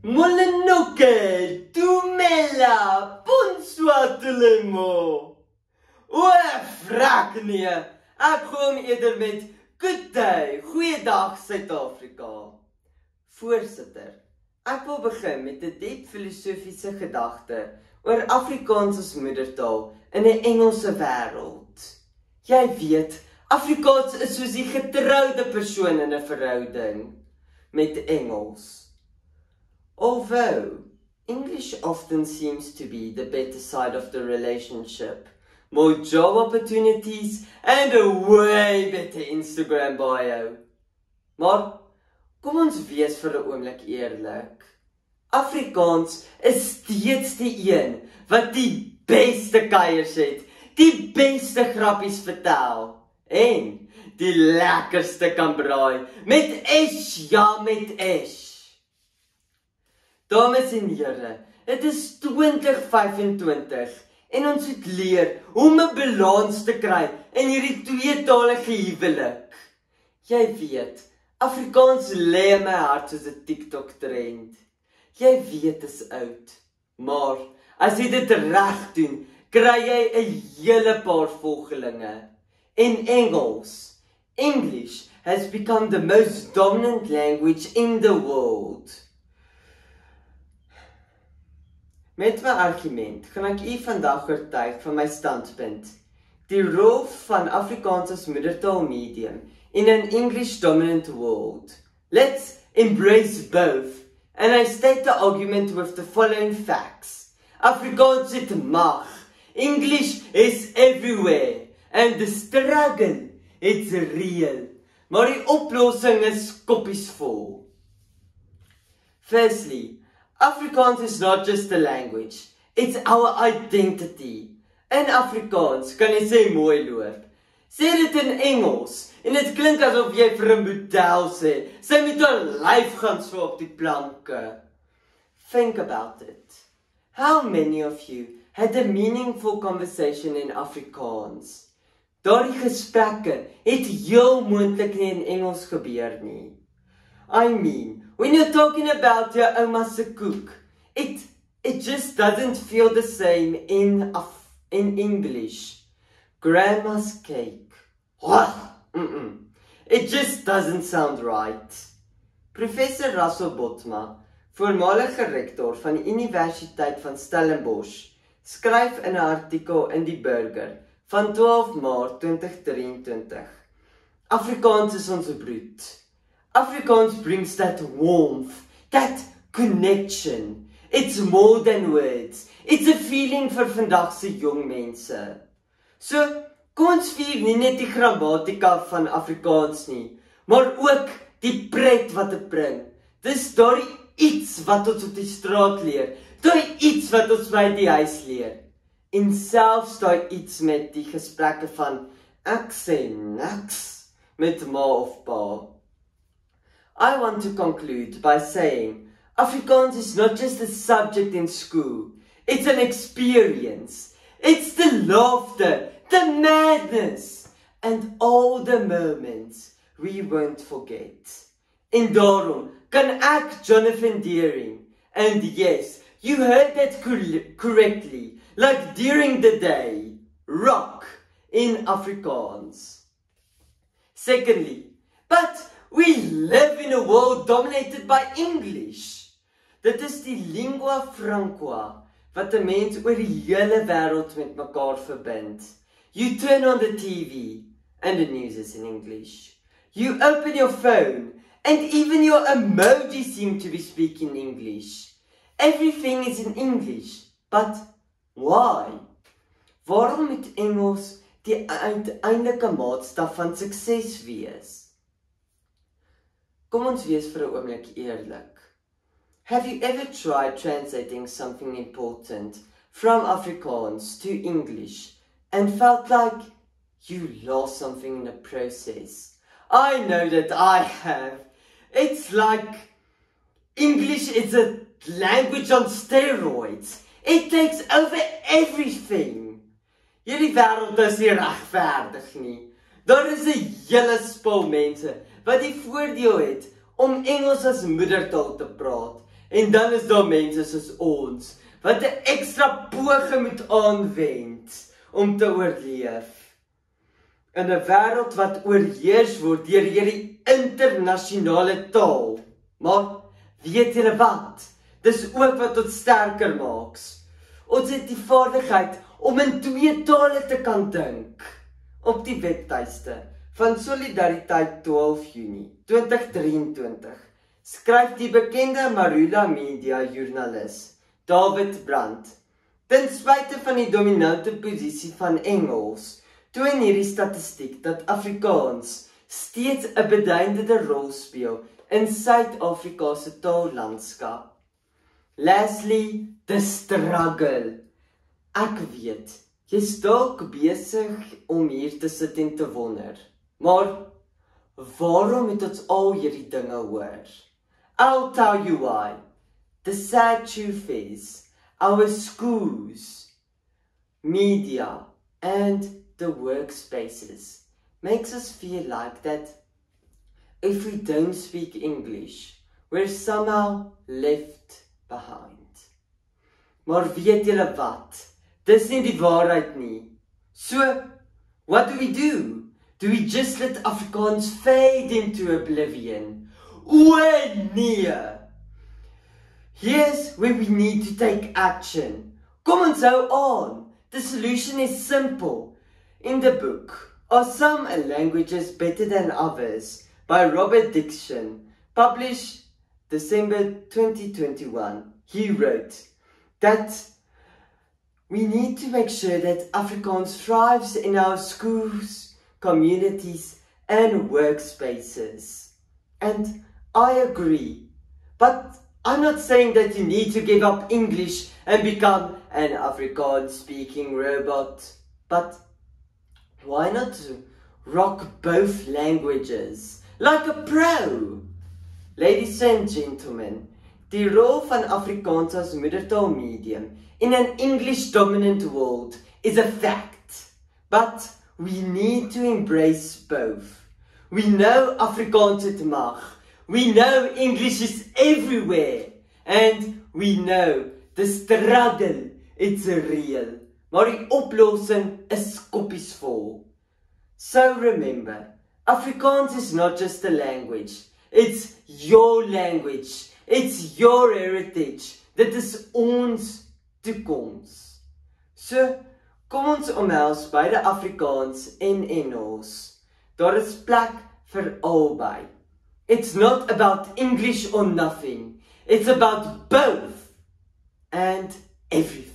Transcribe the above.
Molenoke, Tumela, bonsoir tout le monde. O, frak nee, ek kom eerder met good day, goeiedag Suid-Afrika. Voorsitter, ek wil begin met 'n diep filosofiese gedagte oor Afrikaans as moedertaal in 'n Engelse wêreld. Jy weet, Afrikaans is soos die getroude persoon in 'n verhouding met Engels. Although English often seems to be the better side of the relationship, more job opportunities and a way better Instagram bio. Maar kom ons wees vir 'n oomblik eerlik. Afrikaans is steeds die een wat die beste kuiers het, die beste grappies vertel en die lekkerste kan braai met S, ja met S. Dames en here, dit is 2025 en ons moet leer om 'n balans te kry in hierdie tweetalige huwelik. Jy weet, Afrikaans lê in my hart soos 'n TikTok trend. Jy weet dit is oud, maar as jy dit reg doen, kry jy 'n hele paar volgelinge. In English has become the most dominant language in the world. Met my argument gaan ek u vandag oortuig van my standpunt. Die rol van Afrikaans as moedertaal medium in an English dominant world. Let's embrace both, and I state the argument with the following facts. Afrikaans het mag, English is everywhere, and the struggle is real. Maar die oplossing is koppiesvol. Firstly, Afrikaans is not just a language, it's our identity. In Afrikaans kan jy sê mooi loop. Sê dit in Engels, en dit klink asof jy vir 'n model sê, sy moet haar lyf gaan so op die planke. Think about it. How many of you had a meaningful conversation in Afrikaans? Daardie gesprekke het heel moontlik nie in Engels gebeur nie. I mean, when you're talking about your oma's cook, it just doesn't feel the same in English. Grandma's cake. It just doesn't sound right. Professor Russell Botma, voormalige rektor van die Universiteit van Stellenbosch, skryf in 'n artikel in die Burger van 12 Maart 2023. Afrikaans is ons bloed. Afrikaans brings that warmth, that connection. It's more than words. It's a feeling vir vandag se jong mense. So, kom ons vier nie net die grammatika van Afrikaans nie, maar ook die pret wat dit bring. Dis daardie iets wat ons op die straat leer, daai iets wat ons by die huis leer. En selfs daai iets met die gesprekke van ek sê niks met ma of pa. I want to conclude by saying Afrikaans is not just a subject in school, it's an experience. It's the laughter, the madness, and all the moments we won't forget. En daarom kan ek Jonathan Deering, and yes, you heard that correctly, like during the day, rock in Afrikaans. Secondly, but we live in a world dominated by English. Dit is die lingua franca wat 'n mens oor die hele wêreld met mekaar verbind. You turn on the TV and the news is in English. You open your phone and even your emojis seem to be speaking English. Everything is in English, but why? Waarom moet Engels die uiteindelike maatstaf van sukses wees? Kom ons wees vir 'n oomblik eerlik. Have you ever tried translating something important from Afrikaans to English and felt like you lost something in the process? I know that I have. It's like English is a language on steroids. It takes over everything. Hierdie wêreld is nie regverdig nie. Daar is 'n hele spul mense wat die voordeel het om Engels as moedertaal te praat En dan is daar mense soos ons wat 'n ekstra poging moet aanwend om te oorleef. In 'n wêreld wat oorheers word deur hierdie internasionale taal. Maar weet julle wat? Dis ook wat ons sterker maak. Ons het die vaardigheid om in 2 tale te kan dink. Op die webtuiste van Solidariteit 12 Junie 2023 skryf die bekende Marula Media joernalis David Brandt, ten spyte van die dominante posisie van Engels, toon hierdie statistiek dat Afrikaans steeds 'n beduidende rol speel in Suid-Afrika se taallandskap. Lastly, the struggle. Ek weet, jy's dalk besig om hier te sit en te wonder, maar waarom moet ons al hierdie dinge hoor? I'll tell you why. The sad truth is, our schools, media, and the workspaces makes us feel like that if we don't speak English, we're somehow left behind. Maar weet julle wat? Dis nie die waarheid nie. So, what do? Do we just let Afrikaans fade into oblivion? O nee! Here's where we need to take action. Kom ons hou aan. The solution is simple. In the book, Are Some Languages Better Than Others? By Robert Dixon, published December 2021, he wrote that we need to make sure that Afrikaans thrives in our schools, communities, and workspaces. And I agree, but I'm not saying that you need to give up English and become an Afrikaans-speaking robot, but why not rock both languages like a pro? Ladies and gentlemen, die rol van Afrikaans as moedertaalmedium in an English-dominant world is a fact, but we need to embrace both. We know Afrikaans het mag, we know English is everywhere, and we know the struggle is real, maar die oplossing is koppiesvol. So remember, Afrikaans is not just a language, it's your language, it's your heritage, dit is ons toekoms. So, kom ons omhels beide Afrikaans en Engels. Daar is plek vir albei. It's not about English or nothing, it's about both and everything.